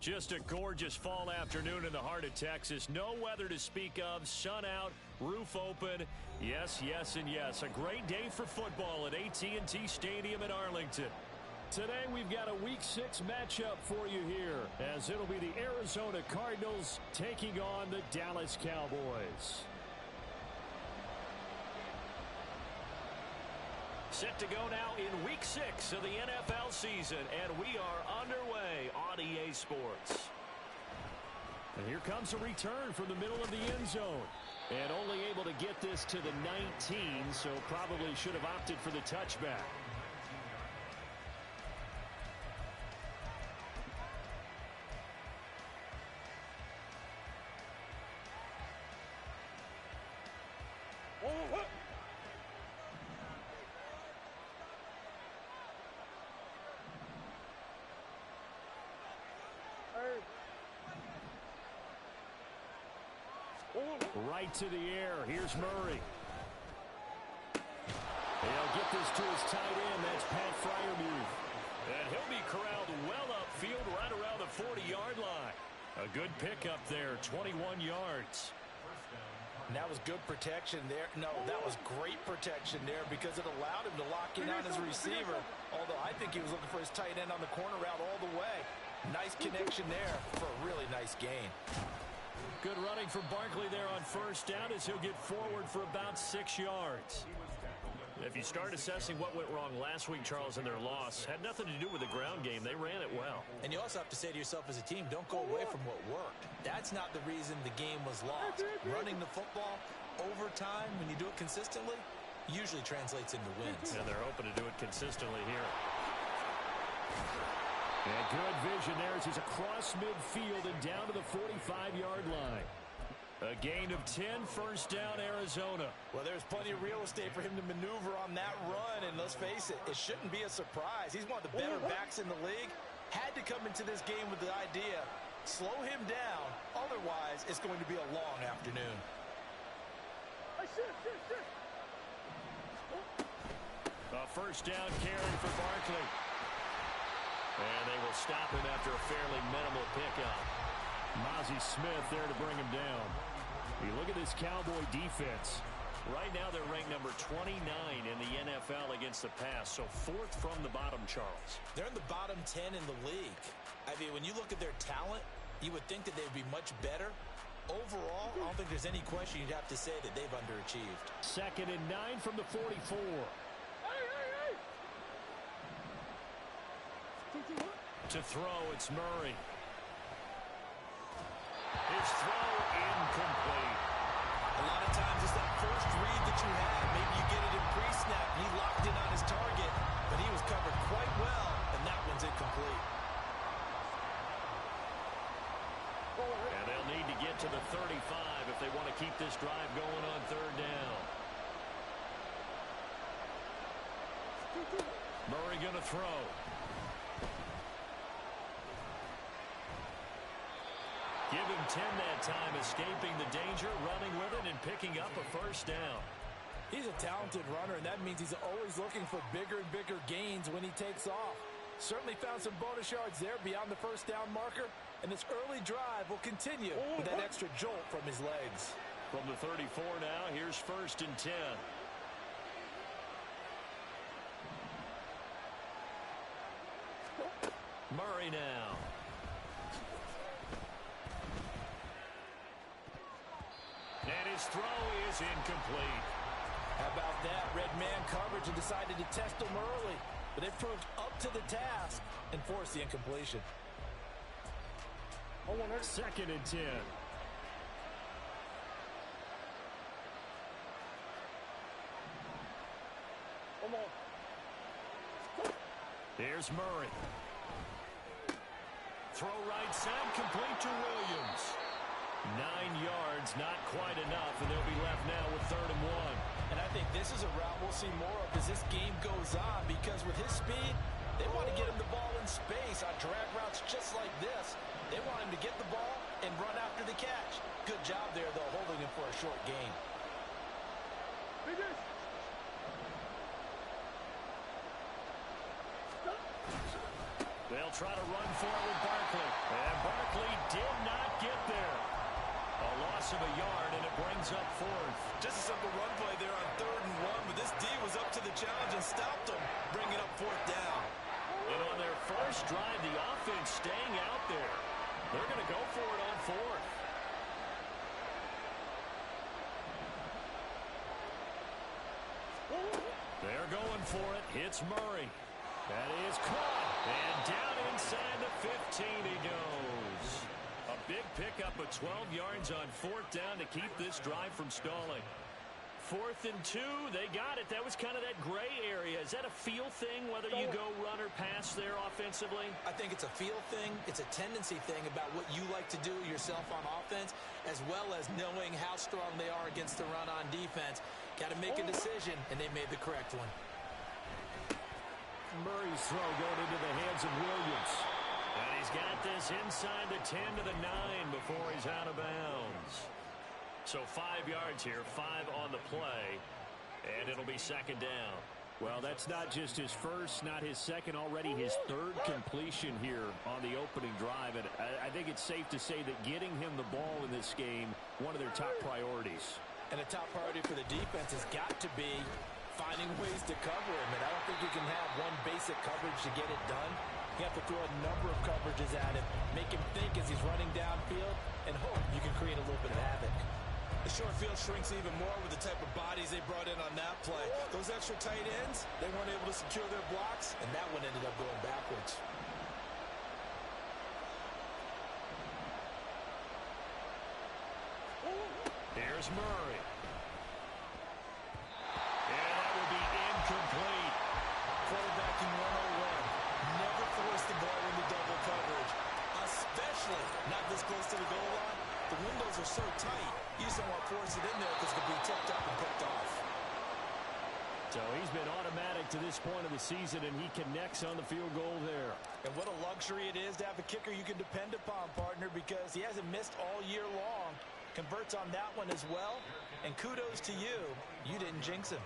Just a gorgeous fall afternoon in the heart of Texas. No weather to speak of. Sun out, roof open. Yes, yes, and yes. A great day for football at AT&T Stadium in Arlington. Today we've got a Week 6 matchup for you here, as it'll be the Arizona Cardinals taking on the Dallas Cowboys. Set to go now in Week 6 of the NFL season, and we are underway on EA Sports. And here comes a return from the middle of the end zone. And only able to get this to the 19, so probably should have opted for the touchback. Right to the air. Here's Murray. He'll get this to his tight end. That's Pat Freiermuth. And he'll be corralled well upfield right around the 40-yard line. A good pickup there, 21 yards. And that was good protection there. No, that was great protection there because it allowed him to lock in on his receiver. Although I think he was looking for his tight end on the corner route all the way. Nice connection there for a really nice gain. Good running for Barkley there on first down as he'll get forward for about 6 yards. If you start assessing what went wrong last week, Charles, in their loss, had nothing to do with the ground game. They ran it well. And you also have to say to yourself as a team, don't go away from what worked. That's not the reason the game was lost. Running the football over time, when you do it consistently, usually translates into wins. And they're open to do it consistently here. And good vision there as he's across midfield and down to the 45-yard line. A gain of 10, first down, Arizona. Well, there's plenty of real estate for him to maneuver on that run, and let's face it, it shouldn't be a surprise. He's one of the better backs in the league. Had to come into this game with the idea, slow him down, otherwise it's going to be a long afternoon. A first down carry for Barkley. And they will stop him after a fairly minimal pickup. Mozzie Smith there to bring him down. You look at this Cowboy defense. Right now they're ranked number 29 in the NFL against the pass, so fourth from the bottom, Charles. They're in the bottom 10 in the league. I mean, when you look at their talent, you would think that they would be much better. Overall, I don't think there's any question you'd have to say that they've underachieved. 2nd and 9 from the 44. To throw, it's Murray. His throw incomplete. A lot of times it's that first read that you have. Maybe you get it in pre-snap. He locked in on his target, but he was covered quite well, and that one's incomplete. And they'll need to get to the 35 if they want to keep this drive going on third down. Murray going to throw. Give him 10 that time, escaping the danger, running with it, and picking up a first down. He's a talented runner, and that means he's always looking for bigger and bigger gains when he takes off. Certainly found some bonus yards there beyond the first down marker, and this early drive will continue with that extra jolt from his legs. From the 34 now, here's 1st and 10. Murray now. And his throw is incomplete. How about that? Red man coverage and decided to test him early. But they proved up to the task and forced the incompletion. 2nd and 10. Here's Murray. Throw right side, complete to Williams. 9 yards, not quite enough, and they'll be left now with 3rd and 1. And I think this is a route we'll see more of as this game goes on, because with his speed, they want to get him the ball in space on drag routes just like this. They want him to get the ball and run after the catch. Good job there, though, holding him for a short gain. They'll They'll try to run for it with Barkley. And Barkley did not get there. A loss of a yard, and it brings up fourth. Just a simple run play there on 3rd and 1, but this D was up to the challenge and stopped them, bringing up 4th down. And on their first drive, the offense staying out there. They're going to go for it on 4th. They're going for it. Hits Murray. That is caught. And down inside the 15 he goes. A big pickup of 12 yards on 4th down to keep this drive from stalling. 4th and 2, they got it. That was kind of that gray area. Is that a feel thing, whether you go run or pass there offensively? I think it's a feel thing. It's a tendency thing about what you like to do yourself on offense, as well as knowing how strong they are against the run on defense. Got to make a decision, and they made the correct one. Murray's throw going into the hands of Williams. And he's got this inside the 10 to the 9 before he's out of bounds. So 5 yards here, 5 on the play, and it'll be 2nd down. Well, that's not just his first, not his second, already his 3rd completion here on the opening drive. And I think it's safe to say that getting him the ball in this game, one of their top priorities. And a top priority for the defense has got to be finding ways to cover him. And I don't think you can have one basic coverage to get it done. You have to throw a number of coverages at him, make him think as he's running downfield, and hope you can create a little bit of havoc. The short field shrinks even more with the type of bodies they brought in on that play. Those extra tight ends, they weren't able to secure their blocks, and that one ended up going backwards. Here's Murray. And that will be incomplete. Quarterbacking 101. Never force the ball into double coverage, especially not this close to the goal line. The windows are so tight, you just don't want to force it in there because it could be tipped up and picked off. So he's been automatic to this point of the season, and he connects on the field goal there. And what a luxury it is to have a kicker you can depend upon, partner, because he hasn't missed all year long. Converts on that one as well, and kudos to you. You didn't jinx him.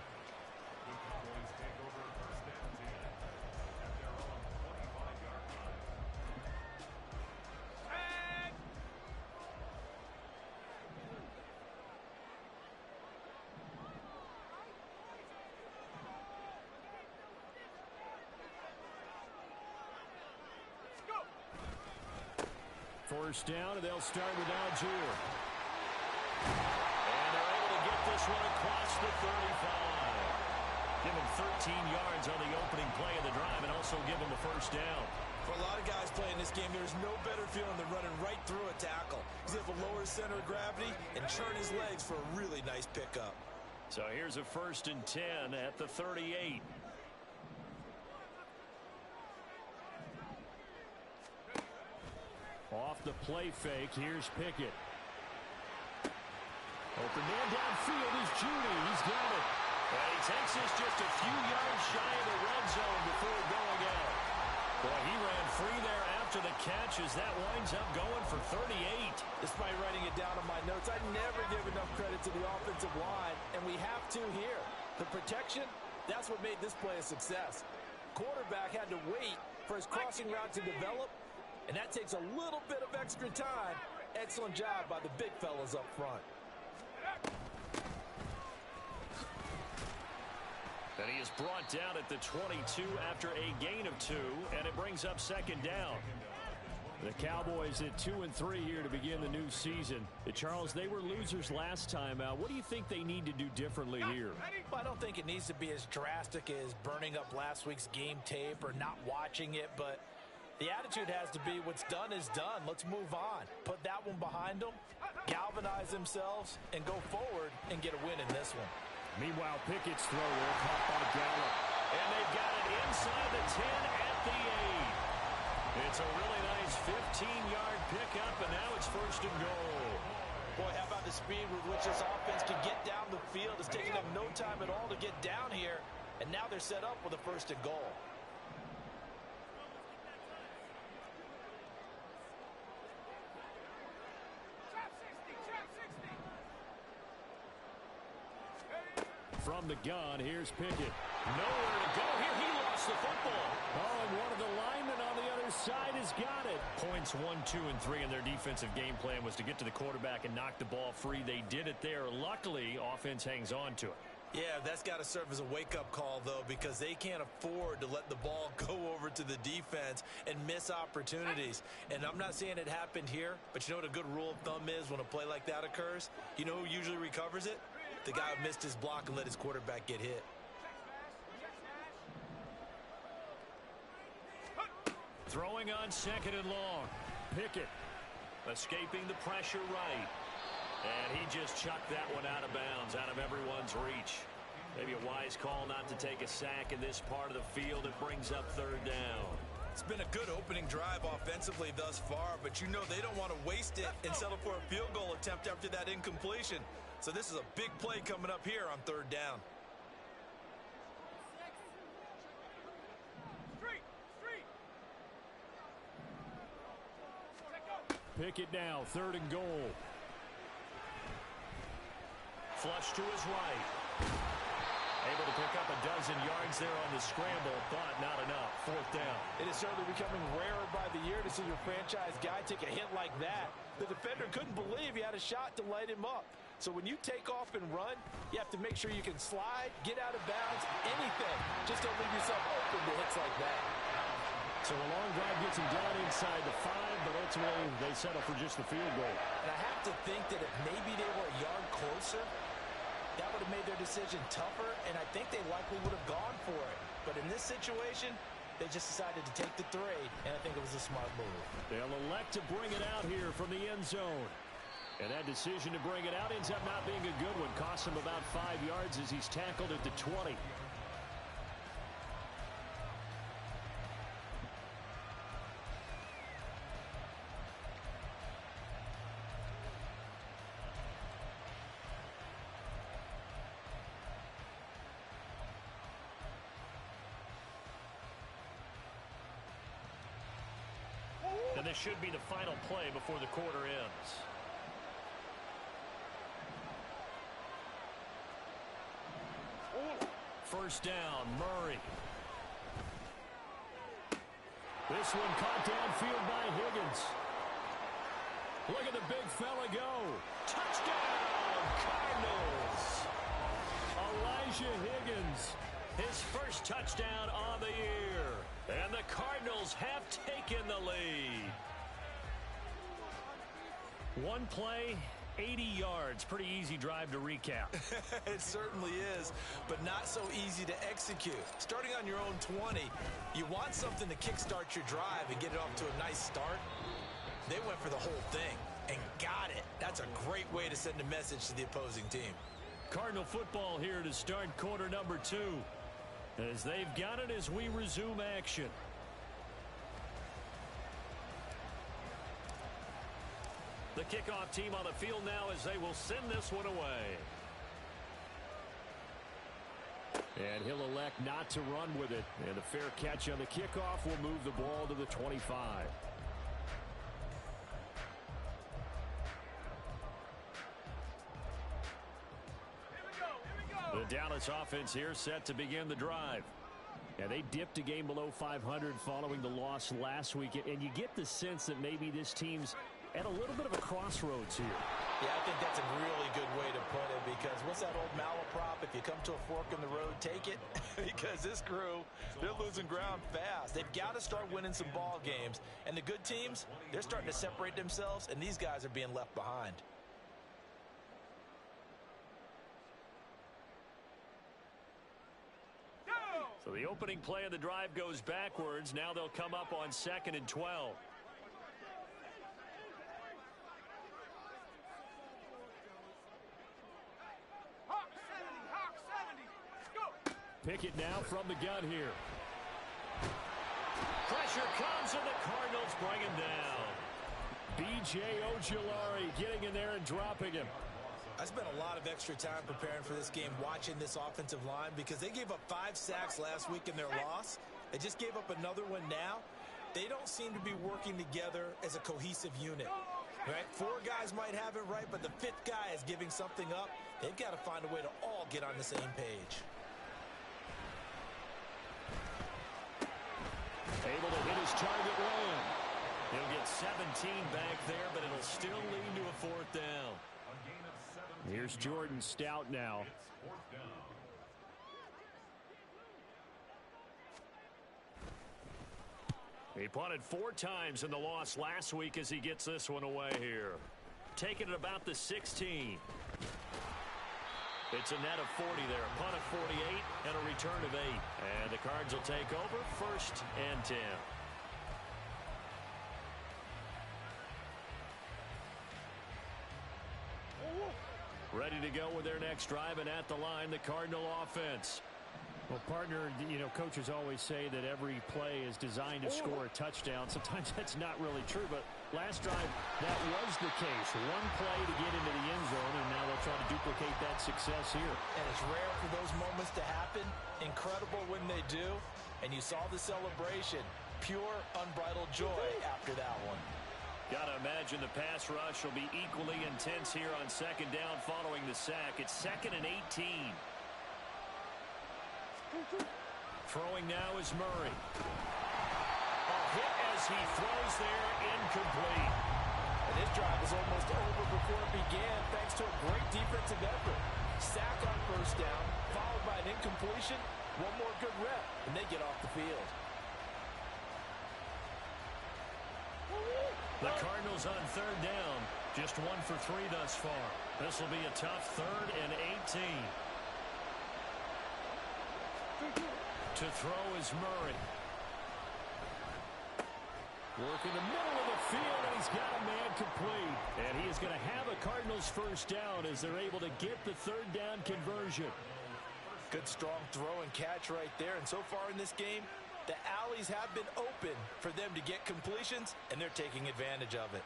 First down, and they'll start with Algier. And they're able to get this one across the 35. Give him 13 yards on the opening play of the drive and also give him a first down. For a lot of guys playing this game, there's no better feeling than running right through a tackle. He's able to lower his center of gravity and churn his legs for a really nice pickup. So here's a 1st and 10 at the 38. Off the play fake, here's Pickett. Open man downfield is Judy. He's got it. And he takes this just a few yards shy of the red zone before going out. Boy, he ran free there after the catch as that winds up going for 38. Despite writing it down on my notes, I never give enough credit to the offensive line, and we have to here. The protection, that's what made this play a success. Quarterback had to wait for his crossing route to develop, and that takes a little bit of extra time. Excellent job by the big fellas up front. And he is brought down at the 22 after a gain of 2, and it brings up 2nd down. The Cowboys at 2-3 here to begin the new season. Charles, they were losers last time out. What do you think they need to do differently here? I don't think it needs to be as drastic as burning up last week's game tape or not watching it, but the attitude has to be what's done is done. Let's move on. Put that one behind them, galvanize themselves, and go forward and get a win in this one. Meanwhile, Pickett's throw there caught by Gallup. And they've got it inside the 10 at the 8. It's a really nice 15-yard pickup, and now it's 1st and goal. Boy, how about the speed with which this offense can get down the field? It's taking them no time at all to get down here, and now they're set up with a 1st and goal. From the gun, here's Pickett. Nowhere to go here. He lost lost the football. Oh, and one of the linemen on the other side has got it. Points 1, 2, and 3 in their defensive game plan was to get to the quarterback and knock the ball free. They did it there. Luckily, offense hangs on to it. Yeah, that's got to serve as a wake-up call, though, because they can't afford to let the ball go over to the defense and miss opportunities. And I'm not saying it happened here, but you know what a good rule of thumb is when a play like that occurs? You know who usually recovers it? The guy who missed his block and let his quarterback get hit. Throwing on 2nd and long. Pickett escaping the pressure right. And he just chucked that one out of bounds, out of everyone's reach. Maybe a wise call not to take a sack in this part of the field. It brings up 3rd down. It's been a good opening drive offensively thus far, but you know they don't want to waste it and settle for a field goal attempt after that incompletion. So this is a big play coming up here on 3rd down. Pickett now, 3rd and goal. Flush to his right. Able to pick up a dozen yards there on the scramble, but not enough. 4th down. It is certainly becoming rarer by the year to see your franchise guy take a hit like that. The defender couldn't believe he had a shot to light him up. So when you take off and run, you have to make sure you can slide, get out of bounds, anything. Just don't leave yourself open to hits like that. So a long drive gets him down inside the 5, but ultimately they settle for just the field goal. And I have to think that if maybe they were a yard closer, that would have made their decision tougher, and I think they likely would have gone for it. But in this situation, they just decided to take the 3, and I think it was a smart move. They'll elect to bring it out here from the end zone. And that decision to bring it out ends up not being a good one. Costs him about 5 yards as he's tackled at the 20. And this should be the final play before the quarter ends. First down, Murray. This one caught downfield by Higgins. Look at the big fella go. Touchdown, Cardinals. Elijah Higgins. His first touchdown on the year. And the Cardinals have taken the lead. One play, 80 yards. Pretty easy drive to recap. It certainly is, but not so easy to execute. Starting on your own 20, you want something to kickstart your drive and get it off to a nice start. They went for the whole thing and got it. That's a great way to send a message to the opposing team. Cardinal football here to start quarter number 2. As they've got it as we resume action. The kickoff team on the field now as they will send this one away. And he'll elect not to run with it. And a fair catch on the kickoff will move the ball to the 25. The Dallas offense here set to begin the drive. Yeah, they dipped a game below 500 following the loss last week. And you get the sense that maybe this team's at a little bit of a crossroads here. Yeah, I think that's a really good way to put it, because what's that old malaprop? If you come to a fork in the road, take it. Because this crew, they're losing ground fast. They've got to start winning some ball games. And the good teams, they're starting to separate themselves, and these guys are being left behind. So the opening play of the drive goes backwards. Now they'll come up on 2nd and 12. Pickett now from the gun here. Pressure comes, and the Cardinals bring him down. B.J. Ojulari getting in there and dropping him. I spent a lot of extra time preparing for this game, watching this offensive line, because they gave up 5 sacks last week in their loss. They just gave up another one now. They don't seem to be working together as a cohesive unit. Right? 4 guys might have it right, but the 5th guy is giving something up. They've got to find a way to all get on the same page. Able to hit his target man. He'll get 17 back there, but it'll still lead to a fourth down. Here's Jordan Stout now. He punted 4 times in the loss last week as he gets this one away here. Taking it about the 16. It's a net of 40 there. A punt of 48 and a return of 8. And the Cards will take over 1st and 10. Ready to go with their next drive, and at the line, the Cardinal offense. Well, partner, coaches always say that every play is designed to score a touchdown. Sometimes that's not really true, but last drive, that was the case. One play to get into the end zone, and now they'll try to duplicate that success here. And it's rare for those moments to happen. Incredible when they do. And you saw the celebration. Pure, unbridled joy after that one. Got to imagine the pass rush will be equally intense here on 2nd down following the sack. It's 2nd and 18. Throwing now is Murray. A hit as he throws there, incomplete. And his drive was almost over before it began thanks to a great defensive effort. Sack on 1st down, followed by an incompletion. One more good rep, and they get off the field. The Cardinals on 3rd down, just 1 for 3 thus far. This will be a tough 3rd and 18. To throw is Murray. Working the middle of the field, and he's got a man complete. And he is going to have a Cardinals 1st down as they're able to get the 3rd down conversion. Good strong throw and catch right there. And so far in this game, the alleys have been open for them to get completions, and they're taking advantage of it.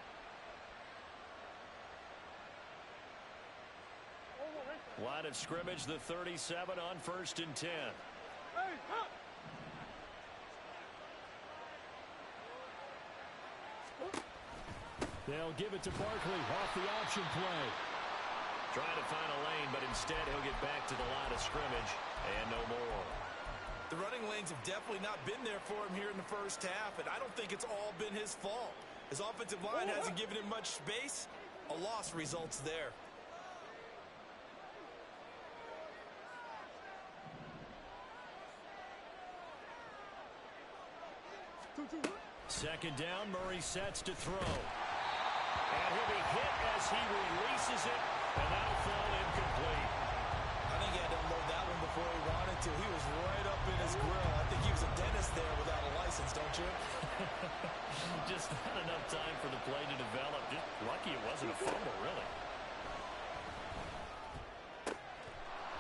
Line of scrimmage, the 37 on 1st and 10. They'll give it to Barkley off the option play. Trying to find a lane, but instead he'll get back to the line of scrimmage and no more. The running lanes have definitely not been there for him here in the 1st half, and I don't think it's all been his fault. His offensive line hasn't given him much space. A loss results there. Second down, Murray sets to throw. And he'll be hit as he releases it, and that'll fall incomplete. I think he had to unload that one before he wanted to. He was right up in his grill. I think he was a dentist there without a license, don't you? Just not enough time for the play to develop. Just lucky it wasn't a fumble, really.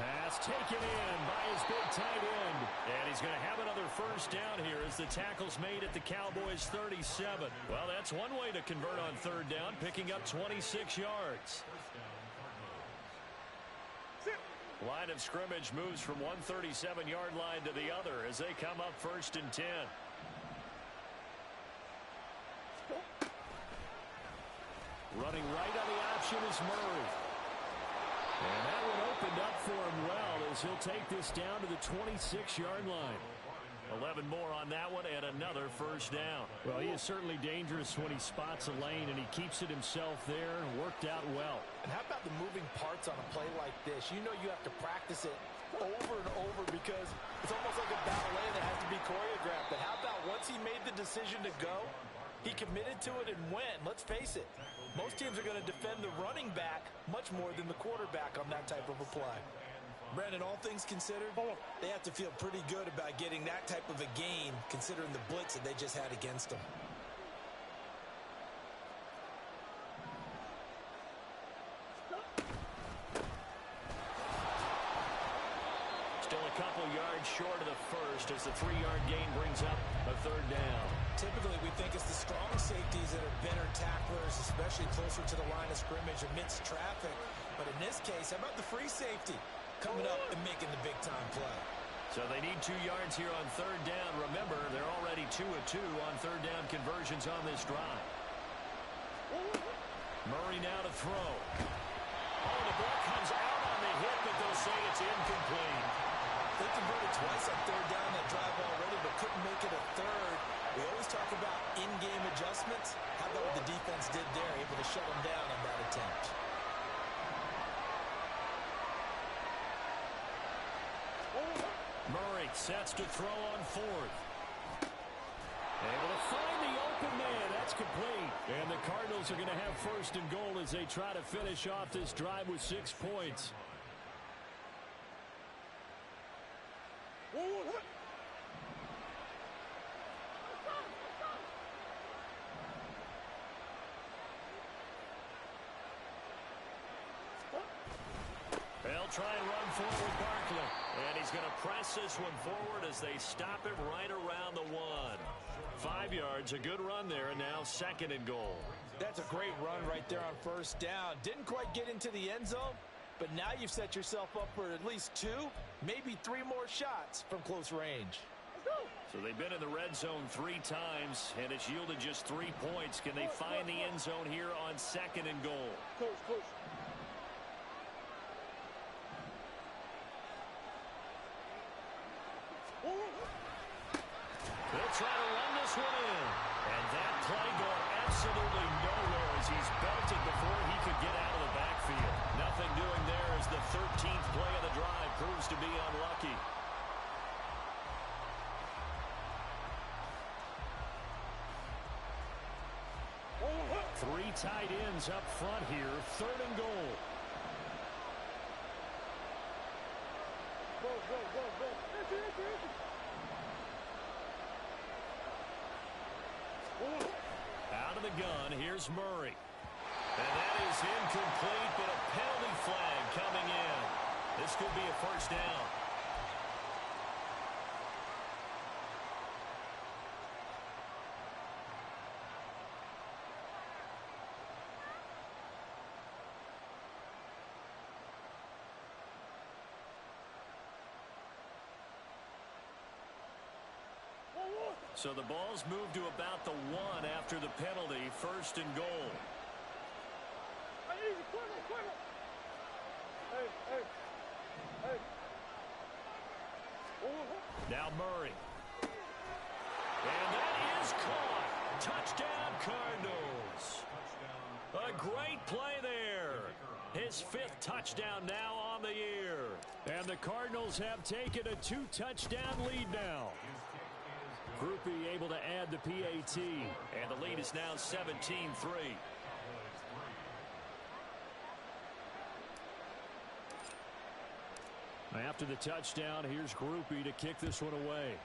Pass taken in by his big tight end. And he's going to have another 1st down here as the tackle's made at the Cowboys' 37. Well, that's one way to convert on 3rd down, picking up 26 yards. Line of scrimmage moves from one 37-yard line to the other as they come up 1st and 10. Running right on the option is Murray. And that one opened up for him well as he'll take this down to the 26-yard line. 11 more on that one and another 1st down. Well, he is certainly dangerous when he spots a lane, and he keeps it himself there and worked out well. And how about the moving parts on a play like this? You know you have to practice it over and over because it's almost like a ballet that has to be choreographed. But how about once he made the decision to go, he committed to it and went. Let's face it, most teams are going to defend the running back much more than the quarterback on that type of a play. Brandon, all things considered, they have to feel pretty good about getting that type of a gain considering the blitz that they just had against them. Still a couple yards short of the 1st as the 3-yard gain brings up a 3rd down. Typically, we think it's the strong safeties that are better tacklers, especially closer to the line of scrimmage amidst traffic. But in this case, how about the free safety coming up and making the big-time play? So they need 2 yards here on 3rd down. Remember, they're already 2 of 2 on 3rd down conversions on this drive. Murray now to throw. Oh, the ball comes out on the hit, but they'll say it's incomplete. They converted twice on 3rd down that drive already, but couldn't make it a 3rd. We always talk about in-game adjustments. How about what the defense did there, able to shut them down on that attempt? Murray sets to throw on fourth. Able to find the open man. That's complete. And the Cardinals are going to have first and goal as they try to finish off this drive with 6 points. They'll try and run forward Barkley. And he's going to press this one forward as they stop him right around the 1. 5 yards, a good run there, and now second and goal. That's a great run right there on first down. Didn't quite get into the end zone, but now you've set yourself up for at least 2, maybe 3 more shots from close range. So they've been in the red zone 3 times, and it's yielded just 3 points. Can they find the end zone here on second and goal? Close. They'll try to run this one in. And that play going absolutely nowhere as he's belted before he could get out of the backfield. Nothing doing there as the 13th play of the drive proves to be unlucky. Three tight ends up front here. Third and goal. Go. Out of the gun, here's Murray. And that is incomplete, but a penalty flag coming in. This could be a first down. So the ball's moved to about the 1 after the penalty. First and goal. Hey. Now Murray. And that is caught. Touchdown Cardinals. A great play there. His 5th touchdown now on the year. And the Cardinals have taken a 2-touchdown lead now. Groupie able to add the PAT. And the lead is now 17-3. After the touchdown, here's Groupie to kick this one away.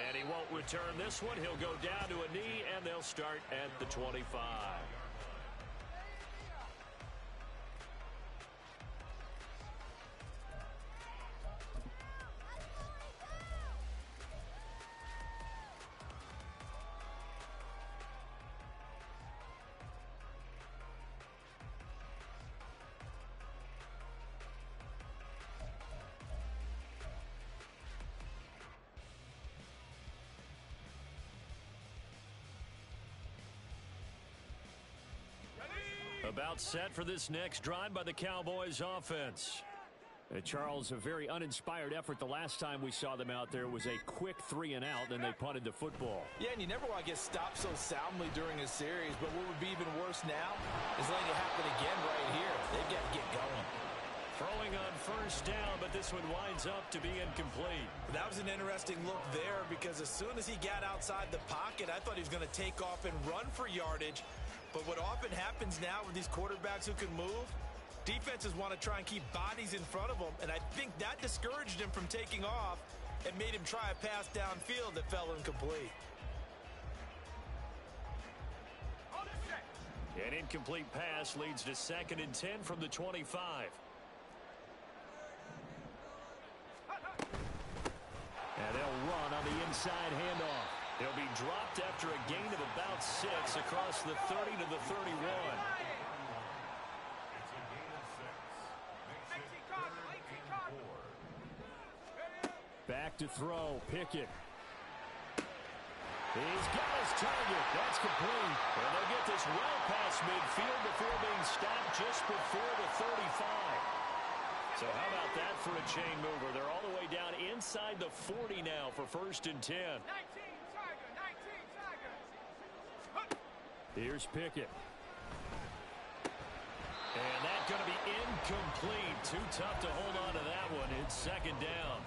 And he won't return this one. He'll go down to a knee, and they'll start at the 25. About set for this next drive by the Cowboys offense. Charles, a very uninspired effort. The last time we saw them out there was a quick 3 and out, and they punted the football. Yeah, and you never want to get stopped so soundly during a series, but what would be even worse now is letting it happen again right here. They've got to get going. Throwing on first down, but this one winds up to be incomplete. That was an interesting look there because as soon as he got outside the pocket, I thought he was going to take off and run for yardage. But what often happens now with these quarterbacks who can move, defenses want to try and keep bodies in front of them, and I think that discouraged him from taking off and made him try a pass downfield that fell incomplete. An incomplete pass leads to 2nd and 10 from the 25. And they'll run on the inside handoff. He'll be dropped after a gain of about 6 across the 30 to the 31. Back to throw. Pickett. He's got his target. That's complete. And they'll get this well past midfield before being stopped just before the 35. So how about that for a chain mover? They're all the way down inside the 40 now for 1st and 10. 19 Tiger, 19 Tiger. Here's Pickett. And that's going to be incomplete. Too tough to hold on to that one. It's 2nd down.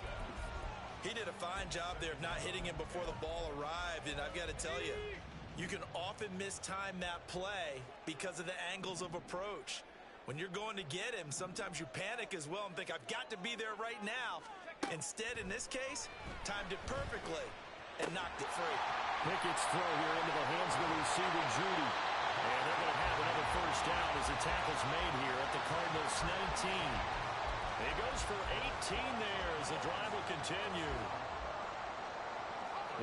He did a fine job there of not hitting him before the ball arrived, and I've got to tell you, you can often mistime that play because of the angles of approach. When you're going to get him, sometimes you panic as well and think, I've got to be there right now. Instead, in this case, timed it perfectly and knocked it free. Pickett's throw here into the hands of the receiver, Judy. And they're going to have another 1st down as the tackle's made here at the Cardinals' 19. He goes for 18 there as the drive will continue.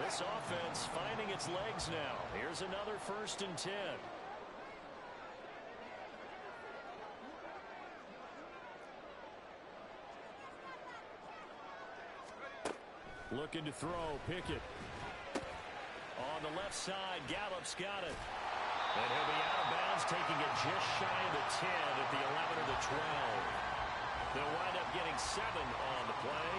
This offense finding its legs now. Here's another 1st and 10. Looking to throw, Pickett. On the left side, Gallup's got it. And he'll be out of bounds, taking it just shy of the 10 at the 11 or the 12. They'll wind up getting 7 on the play,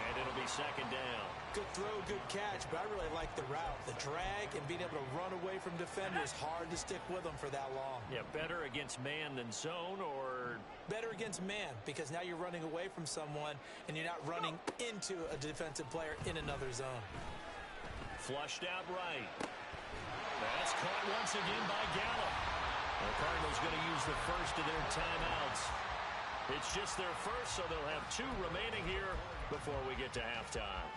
and it'll be 2nd down. Good throw, good catch, but I really like the route. The drag and being able to run away from defenders, hard to stick with them for that long. Yeah, better against man than zone, or... Better against man, because now you're running away from someone, and you're not running into a defensive player in another zone. Flushed out right. That's caught once again by Gallup. The Cardinals going to use the first of their timeouts. It's just their first, so they'll have 2 remaining here before we get to halftime.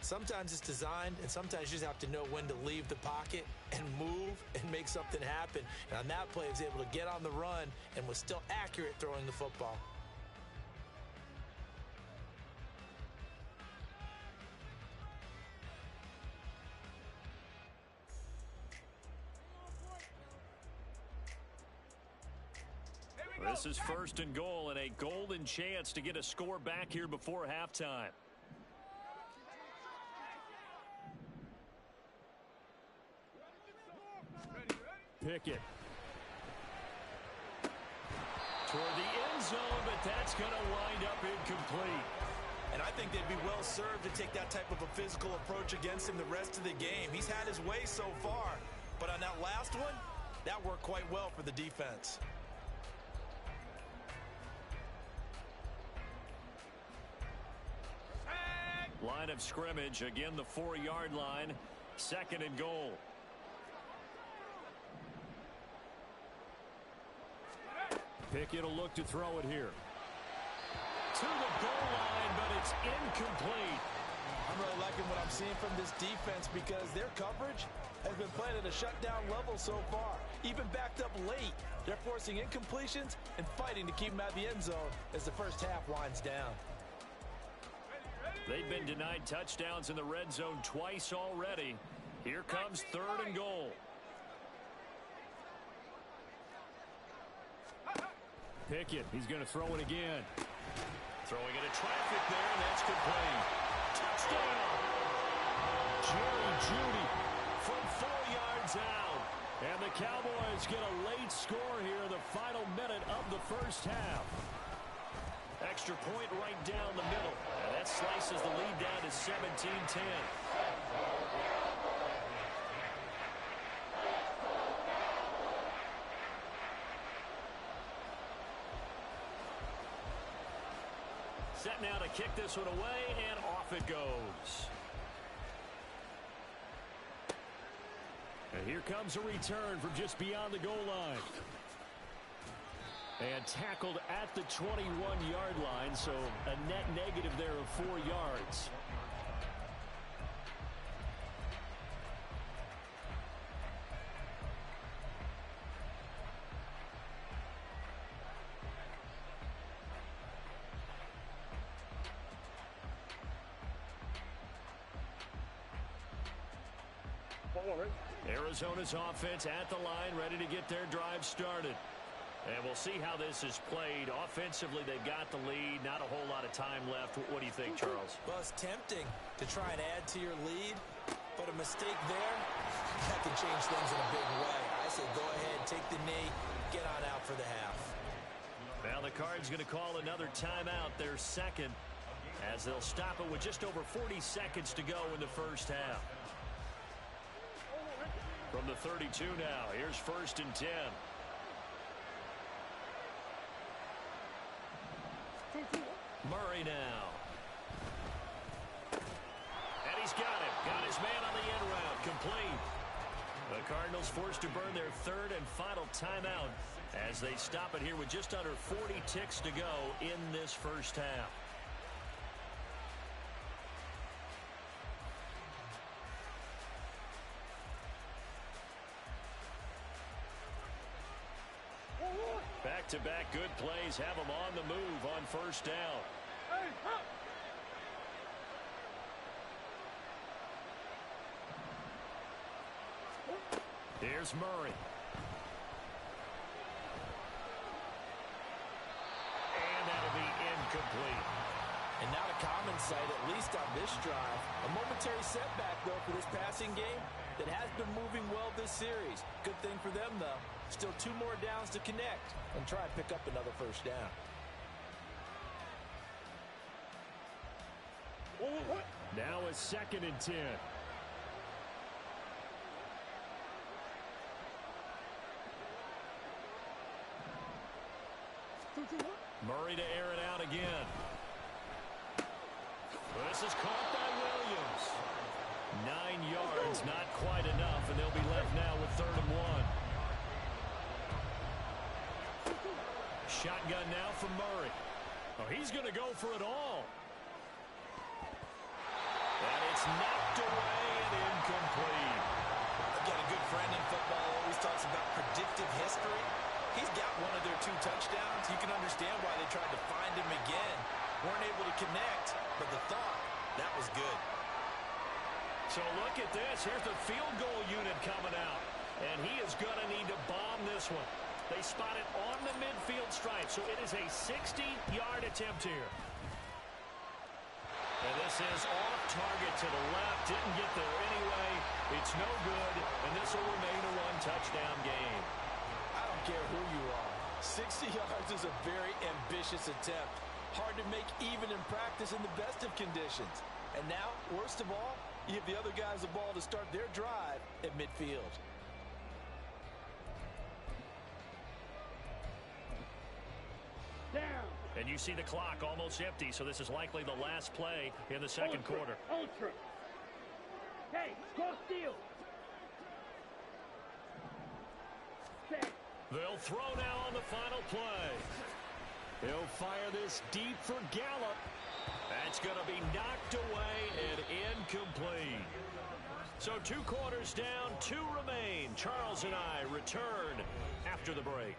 Sometimes it's designed, and sometimes you just have to know when to leave the pocket and move and make something happen. And on that play, he was able to get on the run and was still accurate throwing the football. This is 1st and goal and a golden chance to get a score back here before halftime. Pickett. Toward the end zone, but that's going to wind up incomplete. And I think they'd be well served to take that type of a physical approach against him the rest of the game. He's had his way so far, but on that last one, that worked quite well for the defense. Line of scrimmage, again the 4-yard line, 2nd and goal. Pickett will look to throw it here. To the goal line, but it's incomplete. I'm really liking what I'm seeing from this defense because their coverage has been playing at a shutdown level so far. Even backed up late, they're forcing incompletions and fighting to keep them out of the end zone as the first half winds down. They've been denied touchdowns in the red zone twice already. Here comes 3rd and goal. Pickett, he's going to throw it again. Throwing into traffic there, and that's complete. Touchdown! Jerry Jeudy from 4 yards out. And the Cowboys get a late score here in the final minute of the first half. Extra point right down the middle. And that slices the lead down to 17-10. Set now to kick this one away, and off it goes. And here comes a return from just beyond the goal line. And tackled at the 21-yard line, so a net negative there of 4 yards. Arizona's offense at the line, ready to get their drive started. And we'll see how this is played. Offensively, they've got the lead. Not a whole lot of time left. What do you think, Charles? Well, it's tempting to try and add to your lead, but a mistake there, that can change things in a big way. I say go ahead, take the knee, get on out for the half. Now the Cards going to call another timeout, their second, as they'll stop it with just over 40 seconds to go in the first half. From the 32 now, here's 1st and 10. Murray now. And he's got him. Got his man on the end route. Complete. The Cardinals forced to burn their 3rd and final timeout as they stop it here with just under 40 ticks to go in this first half. Back-to-back good plays have them on the move on 1st down. Here's Murray. And that'll be incomplete. And not a common sight, at least on this drive. A momentary setback, though, for this passing game that has been moving well this series. Good thing for them, though. Still 2 more downs to connect and try and pick up another 1st down. Now a 2nd and 10. Murray to air it out again. This is caught by Williams. 9 yards, not quite enough, and they'll be left now with 3rd and 1. Shotgun now from Murray. Oh, he's going to go for it all. And it's knocked away and incomplete. I've got a good friend in football who always talks about predictive history. He's got one of their 2 touchdowns. You can understand why they tried to find him again. Weren't able to connect, but the thought, that was good. So look at this. Here's the field goal unit coming out. And he is going to need to bomb this one. They spot it on the midfield stripe, so it is a 60-yard attempt here. And this is off target to the left. Didn't get there anyway. It's no good, and this will remain a 1-touchdown game. I don't care who you are. 60 yards is a very ambitious attempt. Hard to make even in practice in the best of conditions. And now, worst of all, you give the other guys the ball to start their drive at midfield. Down. And you see the clock almost empty, so this is likely the last play in the second quarter. Ultra. Hey, go steal. Okay. They'll throw now on the final play. He'll fire this deep for Gallup. That's going to be knocked away and incomplete. So 2 quarters down, 2 remain. Charles and I return after the break.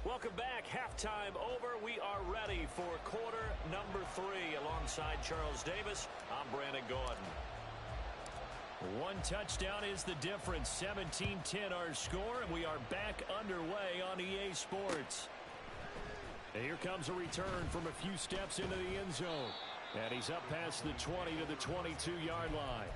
Welcome back. Halftime over. We are ready for quarter number 3. Alongside Charles Davis, I'm Brandon Gordon. 1 touchdown is the difference. 17-10 our score, and we are back underway on EA Sports. And here comes a return from a few steps into the end zone. And he's up past the 20 to the 22-yard line.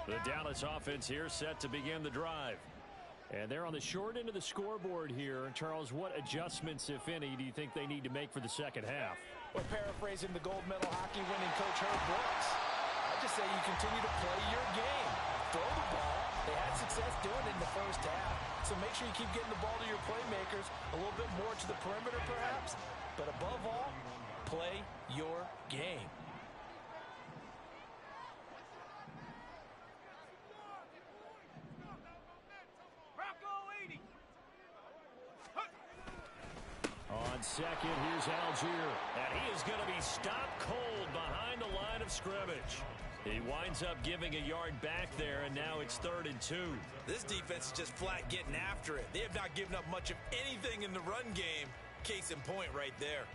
The Dallas offense here set to begin the drive. And they're on the short end of the scoreboard here. Charles, what adjustments, if any, do you think they need to make for the second half? Well, paraphrasing the gold medal hockey winning coach Herb Brooks, I just say you continue to play your game. Throw the ball. They had success doing it in the first half. So make sure you keep getting the ball to your playmakers, a little bit more to the perimeter perhaps. But above all, play your game. On second, here's Algier. And he is going to be stopped cold behind the line of of scrimmage. He winds up giving a yard back there, and now it's 3rd and 2. This defense is just flat getting after it. They have not given up much of anything in the run game. Case in point right there.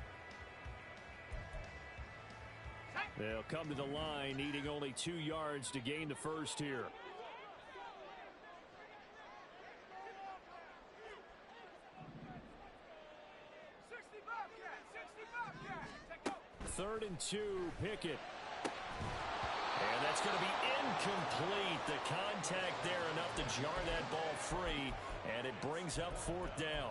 They'll come to the line, needing only 2 yards to gain the first here. Third and 2, Pickett. And that's going to be incomplete. The contact there enough to jar that ball free, and it brings up 4th down.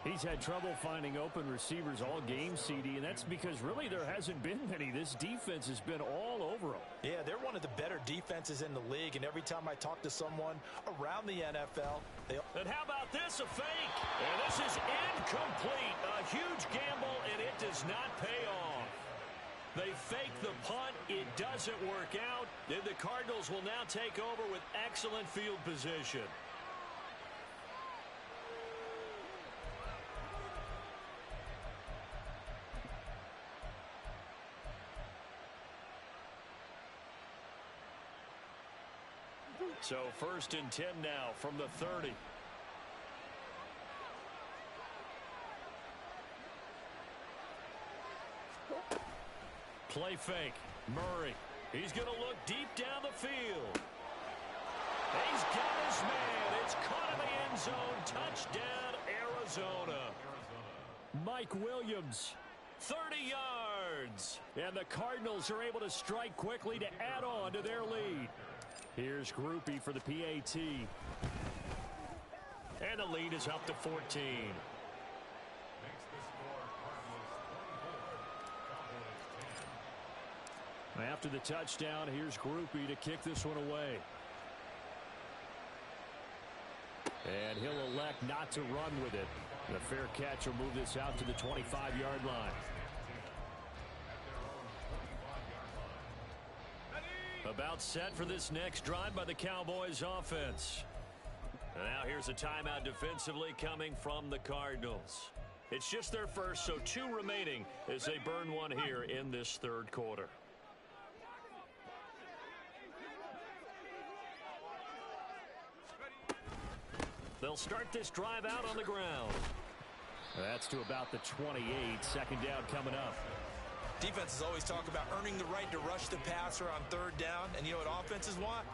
He's had trouble finding open receivers all game, CD, and that's because really there hasn't been many. This defense has been all over them. Yeah, they're one of the better defenses in the league, and every time I talk to someone around the NFL, they... And how about this, a fake? And this is incomplete. A huge gamble, and it does not pay off. They fake the punt. It doesn't work out. And the Cardinals will now take over with excellent field position. So 1st and 10 now from the 30. Play fake. Murray. He's going to look deep down the field. He's got his man. It's caught in the end zone. Touchdown, Arizona. Mike Williams. 30 yards. And the Cardinals are able to strike quickly to add on to their lead. Here's Groupie for the PAT. And the lead is up to 14. After the touchdown, here's Groupie to kick this one away. And he'll elect not to run with it. The fair catch will move this out to the 25-yard line. About set for this next drive by the Cowboys offense. And now here's a timeout defensively coming from the Cardinals. It's just their first, so 2 remaining as they burn one here in this 3rd quarter. They'll start this drive out on the ground. That's to about the 28. 2nd down coming up. Defenses always talk about earning the right to rush the passer on 3rd down. And you know what offenses want?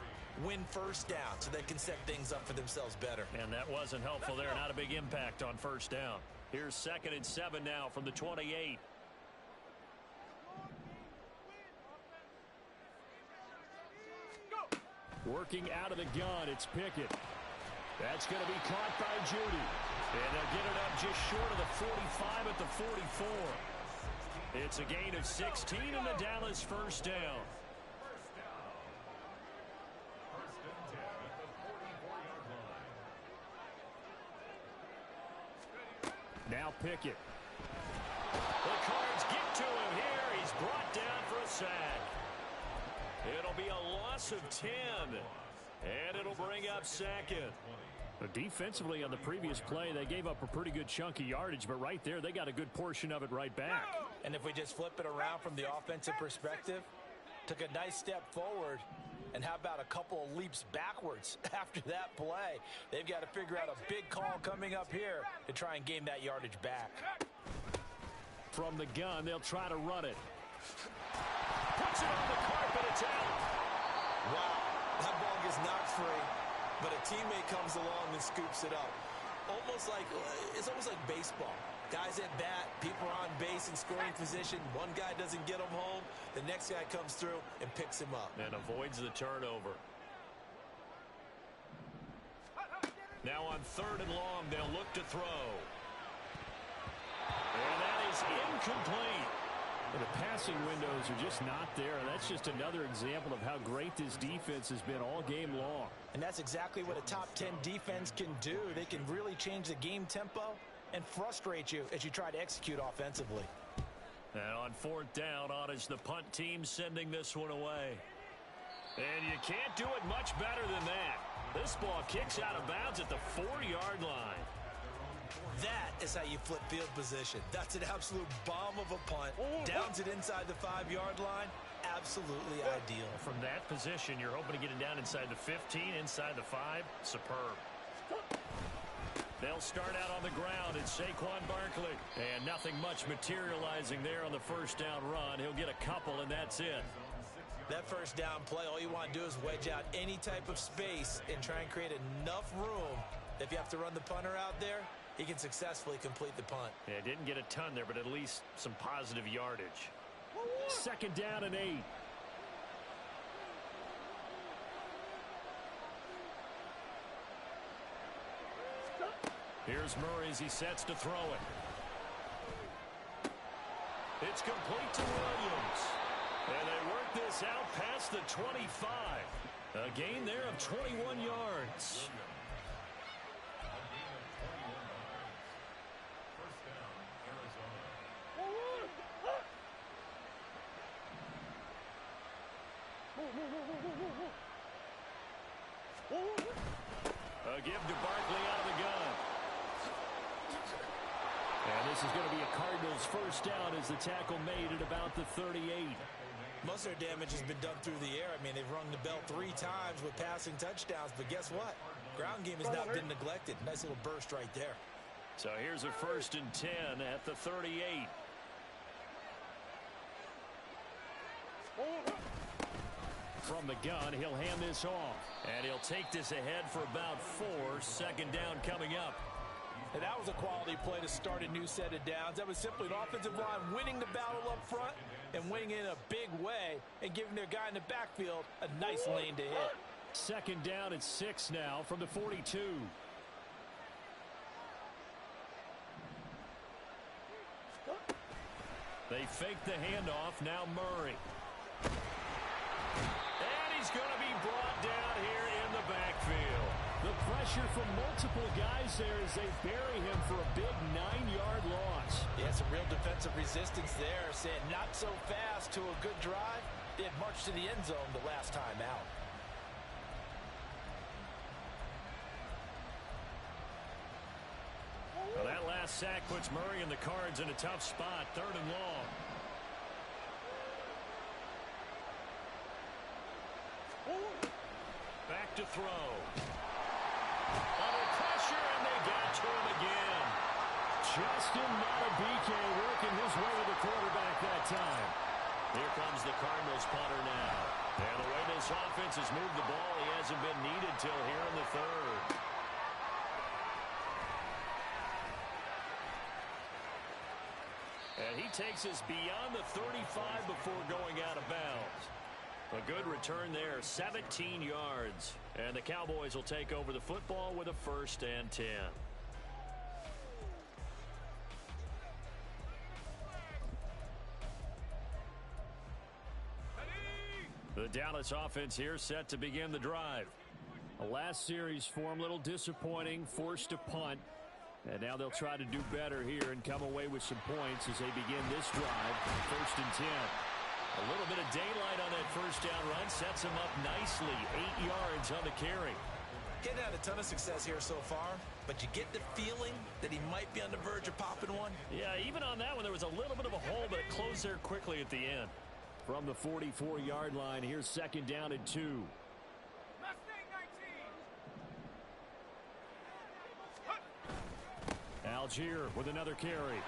Win 1st down so they can set things up for themselves better. And that wasn't helpful there. Not a big impact on 1st down. Here's 2nd and 7 now from the 28. Working out of the gun, it's Pickett. That's going to be caught by Judy. And they'll get it up just short of the 45 at the 44. It's a gain of 16 in the Dallas 1st down. Now Pickett. The Cards get to him here. He's brought down for a sack. It'll be a loss of 10. And it'll bring up 2nd. Defensively on the previous play, they gave up a pretty good chunk of yardage, but right there, they got a good portion of it right back. And if we just flip it around from the offensive perspective, took a nice step forward, and how about a couple of leaps backwards after that play? They've got to figure out a big call coming up here to try and gain that yardage back. From the gun, they'll try to run it. Puts it on the carpet. It's out. Wow, that ball gets knocked free, but a teammate comes along and scoops it up. It's almost like baseball. Guys at bat, people are on base in scoring position. One guy doesn't get him home. The next guy comes through and picks him up. And avoids the turnover. Now on 3rd and long, they'll look to throw. And that is incomplete. The passing windows are just not there. That's just another example of how great this defense has been all game long. And that's exactly what a top 10 defense can do. They can really change the game tempo and frustrate you as you try to execute offensively. And on 4th down, on is the punt team sending this one away. And you can't do it much better than that. This ball kicks out of bounds at the 4-yard line. That is how you flip field position. That's an absolute bomb of a punt. Downs it inside the 5-yard line. absolutely ideal. From that position, you're hoping to get it down inside the 15, inside the 5. Superb. They'll start out on the ground. It's Saquon Barkley. And nothing much materializing there on the first down run. He'll get a couple, and that's it. That first down play, all you want to do is wedge out any type of space and try and create enough room. If you have to run the punter out there, he can successfully complete the punt. Yeah, didn't get a ton there, but at least some positive yardage. Second down and 8. Here's Murray as he sets to throw it. It's complete to Williams. And they work this out past the 25. A gain there of 21 yards. A give to Barkley out of the gun. And this is going to be a Cardinals first down as the tackle made at about the 38. Most of their damage has been done through the air. I mean, they've rung the bell 3 times with passing touchdowns, but guess what? Ground game has not been neglected. Nice little burst right there. So here's a 1st and 10 at the 38. From the gun, he'll hand this off. And he'll take this ahead for about 4. Second down coming up. And that was a quality play to start a new set of downs. That was simply an offensive line winning the battle up front and winning in a big way and giving their guy in the backfield a nice lane to hit. Second down at 6 now from the 42. They fake the handoff. Now Murray. And he's going to be brought down here in the backfield. The pressure from multiple guys there as they bury him for a big 9-yard loss. Yeah, some real defensive resistance there, saying not so fast to a good drive. They had marched to the end zone the last time out. Well, that last sack puts Murray and the Cards in a tough spot. 3rd and long. Back to throw. Under pressure, and they got to him again. Justin Madubuike working his way to the quarterback that time. Here comes the Cardinals punter now. And the way this offense has moved the ball, he hasn't been needed till here in the 3rd. And he takes us beyond the 35 before going out of bounds. A good return there, 17 yards. And the Cowboys will take over the football with a 1st and 10. The Dallas offense here set to begin the drive. The last series for him, a little disappointing, forced to punt. And now they'll try to do better here and come away with some points as they begin this drive. 1st and 10. A little bit of daylight on that first down run sets him up nicely. 8 yards on the carry. Getting had a ton of success here so far, but you get the feeling that he might be on the verge of popping one. Yeah, even on that one, there was a little bit of a hole, but it closed there quickly at the end. From the 44-yard line, here's 2nd down and 2. Algier with another carry.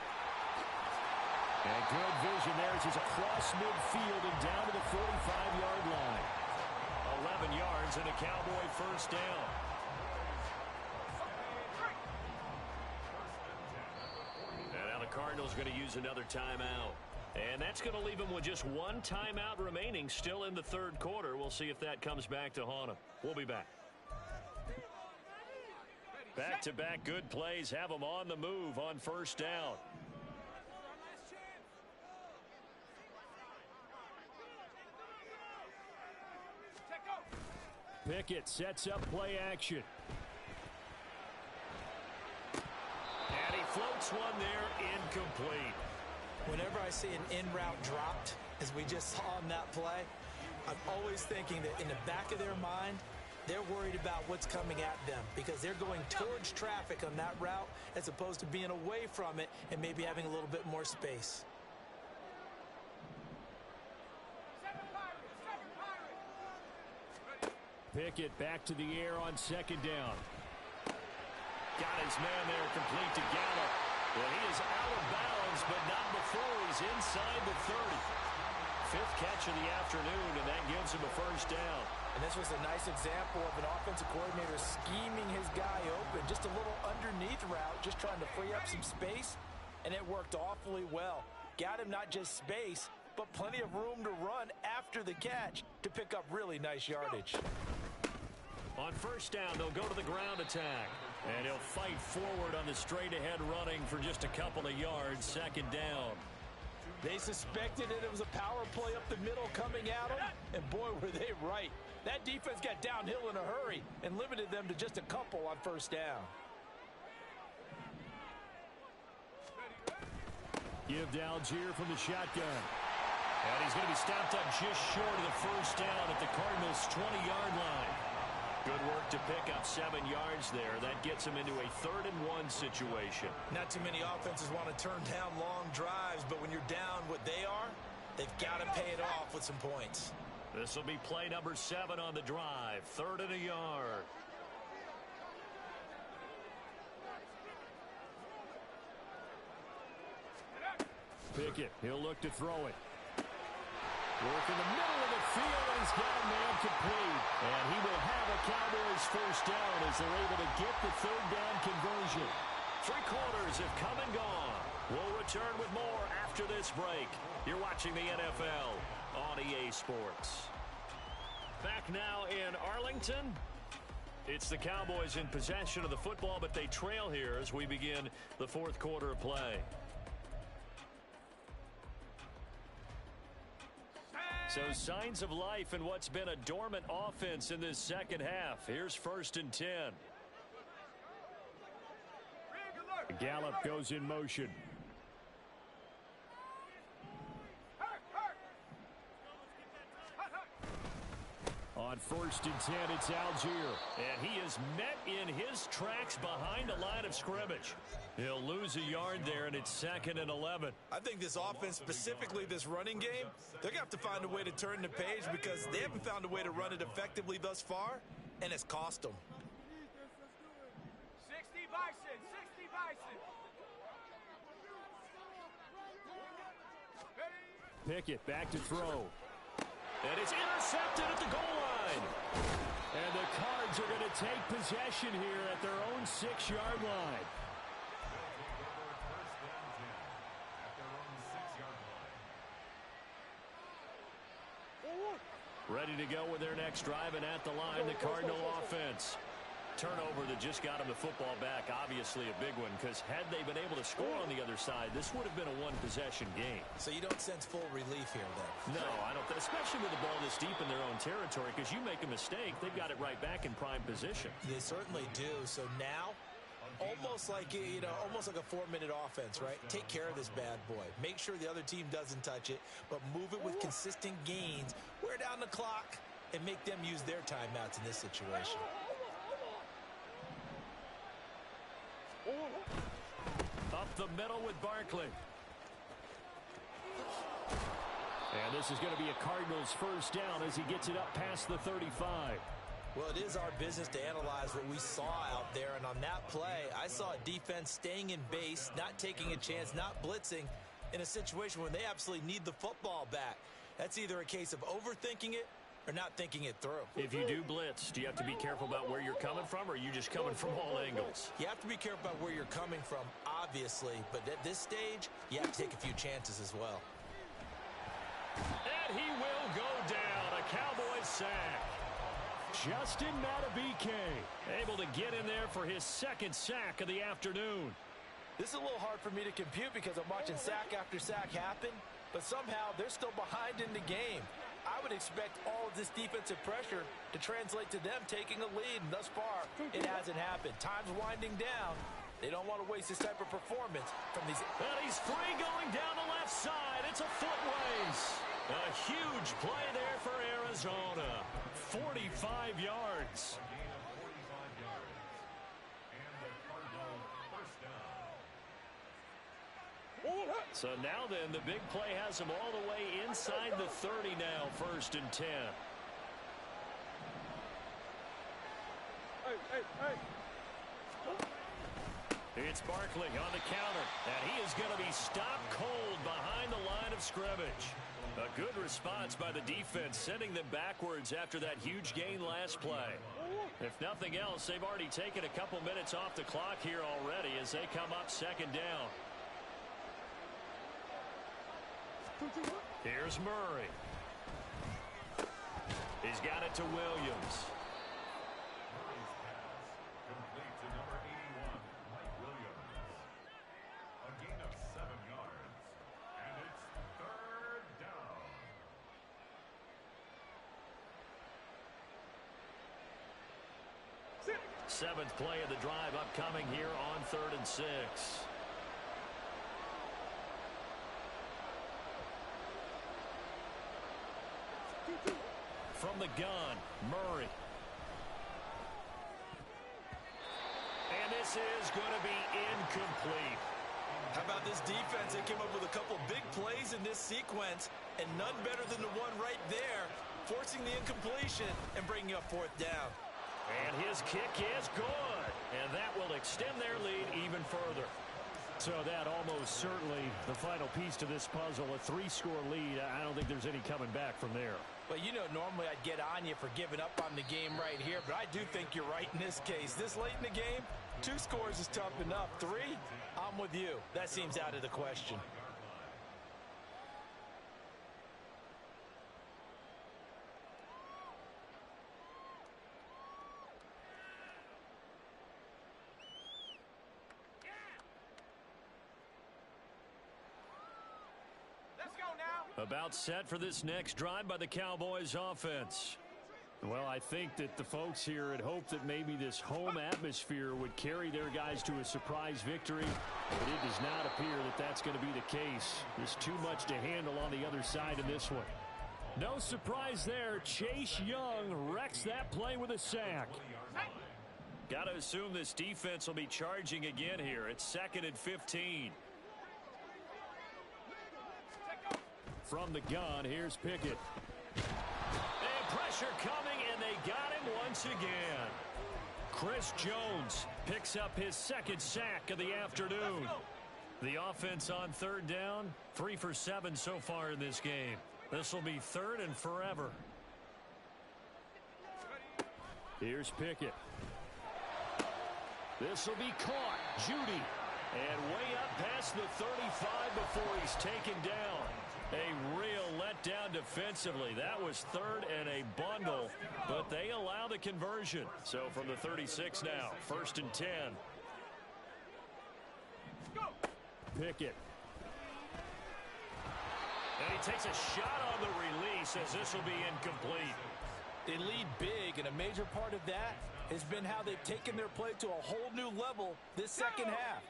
And good vision there as he's across midfield and down to the 45-yard line. 11 yards and a Cowboy first down. And now the Cardinals going to use another timeout. And that's going to leave them with just 1 timeout remaining still in the 3rd quarter. We'll see if that comes back to haunt them. We'll be back. Back-to-back good plays have them on the move on first down. Pickett sets up play action. And he floats one there, incomplete. Whenever I see an in-route dropped, as we just saw on that play, I'm always thinking that in the back of their mind, they're worried about what's coming at them because they're going towards traffic on that route as opposed to being away from it and maybe having a little bit more space. Pickett back to the air on second down. Got his man there, complete to Gallup. Well, he is out of bounds, but not before he's inside the 30. Fifth catch of the afternoon, and that gives him a first down. And this was a nice example of an offensive coordinator scheming his guy open. Just a little underneath route, just trying to free up some space, and it worked awfully well. Got him not just space, but plenty of room to run after the catch to pick up really nice yardage. On first down, they'll go to the ground attack. And he'll fight forward on the straight-ahead running for just a couple of yards. Second down. They suspected it was a power play up the middle coming at them, and boy, were they right. That defense got downhill in a hurry and limited them to just a couple on first down. Give to Algier from the shotgun. And he's going to be stopped up just short of the first down at the Cardinals' 20-yard line. Good work to pick up 7 yards there. That gets him into a 3rd-and-1 situation. Not too many offenses want to turn down long drives, but when you're down what they are, they've got to pay it off with some points. This will be play number 7 on the drive. 3rd and a yard. Pickett, he'll look to throw it. Work in the middle of the field, and he's got a man complete. And he will have a Cowboys first down as they're able to get the 3rd down conversion. 3 quarters have come and gone. We'll return with more after this break. You're watching the NFL on EA Sports. Back now in Arlington. It's the Cowboys in possession of the football, but they trail here as we begin the 4th quarter of play. So signs of life in what's been a dormant offense in this second half. Here's 1st and 10. Gallup goes in motion. On 1st and 10, it's Algier. And he is met in his tracks behind the line of scrimmage. He'll lose a yard there, and it's 2nd and 11. I think this offense, specifically this running game, they're going to have to find a way to turn the page because they haven't found a way to run it effectively thus far, and it's cost them. 60 Bison, 60 Bison. Pickett back to throw. And it's intercepted at the goal line. And the Cards are going to take possession here at their own 6-yard line. Ready to go with their next drive, and at the line, the Cardinal offense. Turnover that just got him the football back, obviously a big one, because had they been able to score on the other side, this would have been a one-possession game. So you don't sense full relief here, then? No, I don't, especially with the ball this deep in their own territory, because you make a mistake, they've got it right back in prime position. They certainly do. So now, almost like almost like a 4-minute offense, right? Take care of this bad boy. Make sure the other team doesn't touch it, but move it with consistent gains. Wear down the clock and make them use their timeouts in this situation. Up the middle with Barkley. And this is going to be a Cardinals first down as he gets it up past the 35. Well, it is our business to analyze what we saw out there, and on that play, I saw a defense staying in base, not taking a chance, not blitzing, in a situation when they absolutely need the football back. That's either a case of overthinking it or not thinking it through. If you do blitz, do you have to be careful about where you're coming from, or are you just coming from all angles? You have to be careful about where you're coming from, obviously, but at this stage, you have to take a few chances as well. And he will go down, a Cowboys sack. Justin Madubuike able to get in there for his 2nd sack of the afternoon. This is a little hard for me to compute because I'm watching sack after sack happen, but somehow they're still behind in the game. I would expect all of this defensive pressure to translate to them taking a lead, and thus far, it hasn't happened. Time's winding down. They don't want to waste this type of performance from these. And he's free going down the left side. It's a foot race. A huge play there for Arizona. 45 yards. So now then, the big play has him all the way inside the 30 now, 1st and 10. It's Barkley on the counter, and he is going to be stopped cold behind the line of scrimmage. A good response by the defense, sending them backwards after that huge gain last play. If nothing else, they've already taken a couple minutes off the clock here already as they come up second down. Here's Murray. He's got it to Williams. Complete to number 81, Mike Williams. A gain of 7 yards, and it's third down. Seventh play of the drive upcoming here on 3rd and 6. From the gun, Murray. And this is going to be incomplete. How about this defense? They came up with a couple big plays in this sequence, and none better than the one right there, forcing the incompletion and bringing up 4th down. And his kick is good. And that will extend their lead even further. So that almost certainly the final piece to this puzzle, a 3-score lead. I don't think there's any coming back from there. Well, you know, normally I'd get on you for giving up on the game right here, but I do think you're right in this case. This late in the game, 2 scores is tough enough. 3, I'm with you. That seems out of the question. About set for this next drive by the Cowboys offense. Well, I think that the folks here had hoped that maybe this home atmosphere would carry their guys to a surprise victory, but it does not appear that that's going to be the case. There's too much to handle on the other side in this one. No surprise there. Chase Young wrecks that play with a sack. Got to assume this defense will be charging again here. It's 2nd and 15. From the gun, here's Pickett. And pressure coming, and they got him once again. Chris Jones picks up his 2nd sack of the afternoon. The offense on 3rd down, 3 for 7 so far in this game. This will be 3rd and forever. Here's Pickett. This will be caught. Judy. And way up past the 35 before he's taken down. A real letdown defensively. That was 3rd and a bundle, but they allow the conversion. So from the 36 now, 1st and 10. Pickett. And he takes a shot on the release as this will be incomplete. They lead big, and a major part of that has been how they've taken their play to a whole new level this second half.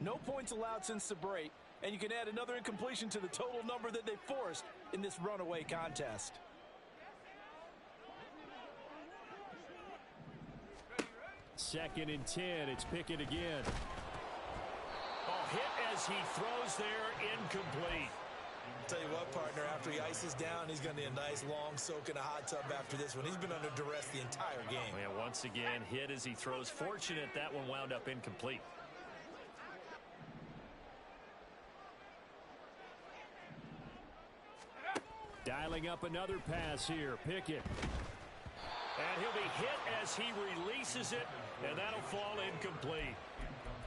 No points allowed since the break, and you can add another incompletion to the total number that they forced in this runaway contest. Second and 10. It's Pickett again. A hit as he throws there, incomplete. Tell you what, partner, after he ices down, he's going to need a nice long soak in a hot tub after this one. He's been under duress the entire game. And once again, hit as he throws. Fortunate that one wound up incomplete. Dialing up another pass here. Pickett. And he'll be hit as he releases it, and that'll fall incomplete.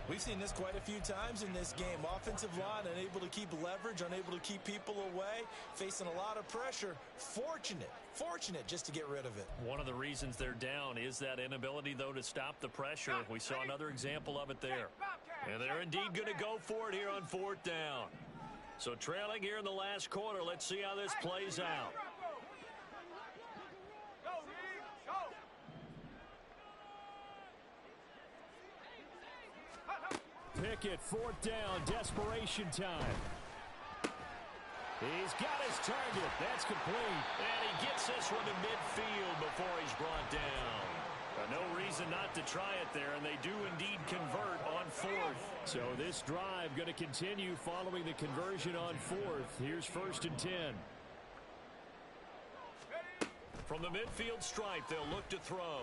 We've seen this quite a few times in this game. Offensive line unable to keep leverage, unable to keep people away, facing a lot of pressure. Fortunate just to get rid of it. One of the reasons they're down is that inability, though, to stop the pressure. We saw another example of it there. And they're indeed going to go for it here on 4th down. So trailing here in the last quarter, let's see how this plays out. Pickett, 4th down, desperation time. He's got his target. That's complete. And he gets this one to midfield before he's brought down. No reason not to try it there, and they do indeed convert on 4th. So this drive going to continue following the conversion on 4th. Here's 1st and 10. From the midfield stripe, they'll look to throw.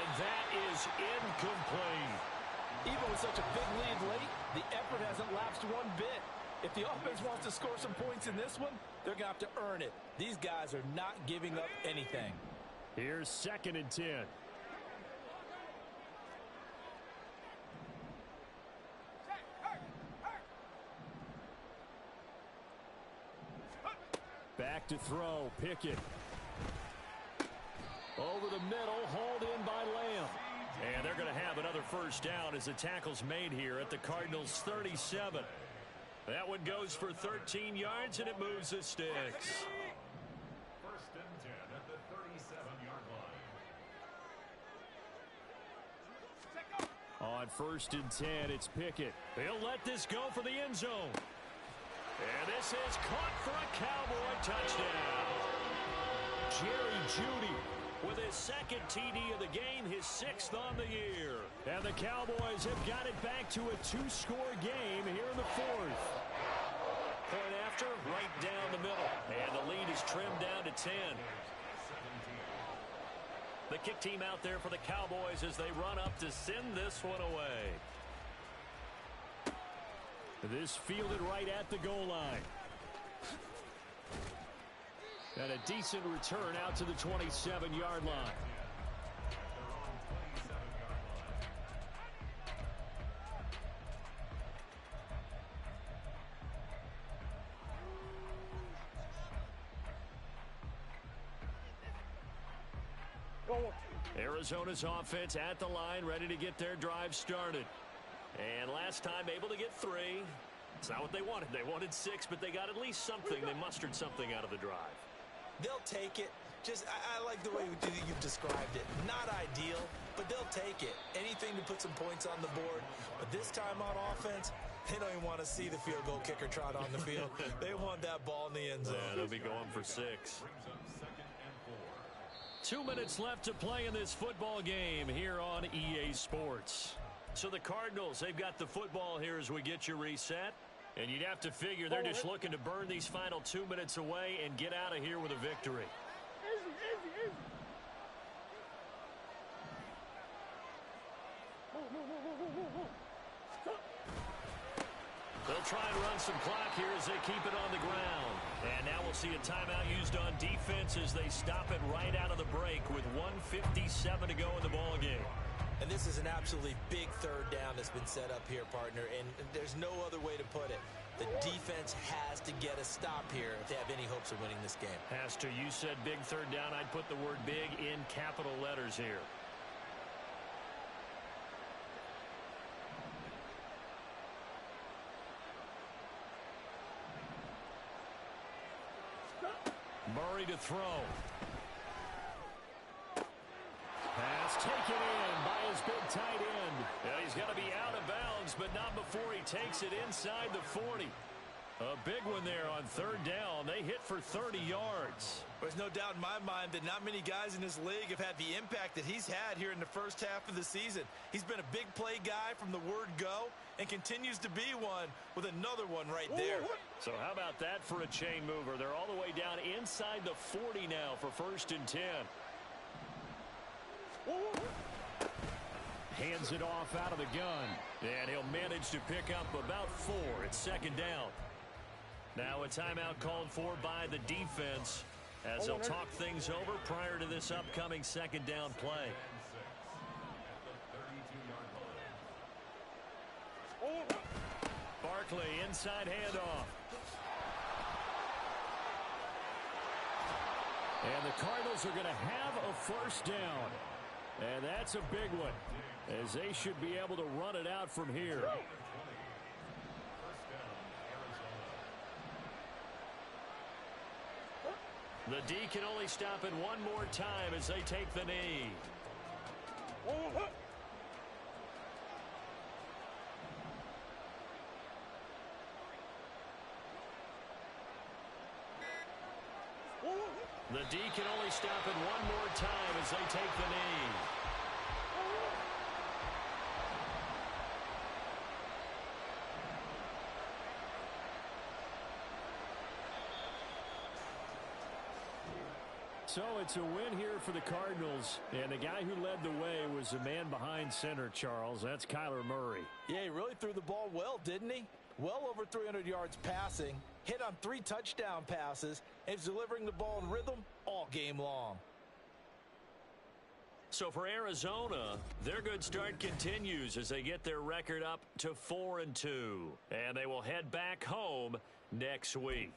And that is incomplete. Even with such a big lead late, the effort hasn't lapsed one bit. If the offense wants to score some points in this one, they're going to have to earn it. These guys are not giving up anything. Here's 2nd and 10. Back to throw. Pickett. Over the middle. Hauled in by Lamb. And they're going to have another first down as the tackle's made here at the Cardinals' 37. That one goes for 13 yards, and it moves the sticks. 1st and 10 at the 37-yard line. On 1st and 10, it's Pickett. He'll let this go for the end zone. And this is caught for a Cowboy touchdown. Jerry Jeudy with his 2nd TD of the game, his 6th on the year. And the Cowboys have got it back to a 2-score game here in the 4th. Point after, right down the middle. And the lead is trimmed down to 10. The kick team out there for the Cowboys as they run up to send this one away. This fielded right at the goal line. And a decent return out to the 27-yard line. Arizona's offense at the line, ready to get their drive started. And last time able to get 3. It's not what they wanted. They wanted 6, but they got at least something. They mustered something out of the drive. They'll take it. I like the way you've described it. Not ideal, but they'll take it. Anything to put some points on the board. But this time on offense, they don't even want to see the field goal kicker trot on the field. They want that ball in the end zone. Yeah, they'll be going for 6. 2 minutes left to play in this football game here on EA Sports. So the Cardinals, they've got the football here as we get you reset. And you'd have to figure they're just looking to burn these final 2 minutes away and get out of here with a victory. They'll try and run some clock here as they keep it on the ground. And now we'll see a timeout used on defense as they stop it right out of the break with 1:57 to go in the ball game. And this is an absolutely big 3rd down that's been set up here, partner, and there's no other way to put it. The defense has to get a stop here if they have any hopes of winning this game. Has to. You said big 3rd down. I'd put the word big in capital letters here. Murray to throw. Pass taken in by his big tight end. Yeah, he's going to be out of bounds, but not before he takes it inside the 40. A big one there on 3rd down. They hit for 30 yards. There's no doubt in my mind that not many guys in this league have had the impact that he's had here in the first half of the season. He's been a big play guy from the word go and continues to be one with another one right there. So how about that for a chain mover? They're all the way down inside the 40 now for 1st and 10. Hands it off out of the gun. And he'll manage to pick up about 4. It's 2nd down. Now a timeout called for by the defense as they'll talk things over prior to this upcoming 2nd down play. Barkley inside handoff. And the Cardinals are going to have a 1st down. And that's a big one, as they should be able to run it out from here. The D can only stop it one more time as they take the knee. The D can only stop it one more time as they take the knee. So it's a win here for the Cardinals. And the guy who led the way was the man behind center, Charles. That's Kyler Murray. Yeah, he really threw the ball well, didn't he? Well over 300 yards passing, hit on 3 touchdown passes, and he's delivering the ball in rhythm all game long. So for Arizona, their good start continues as they get their record up to 4-2. And they will head back home next week.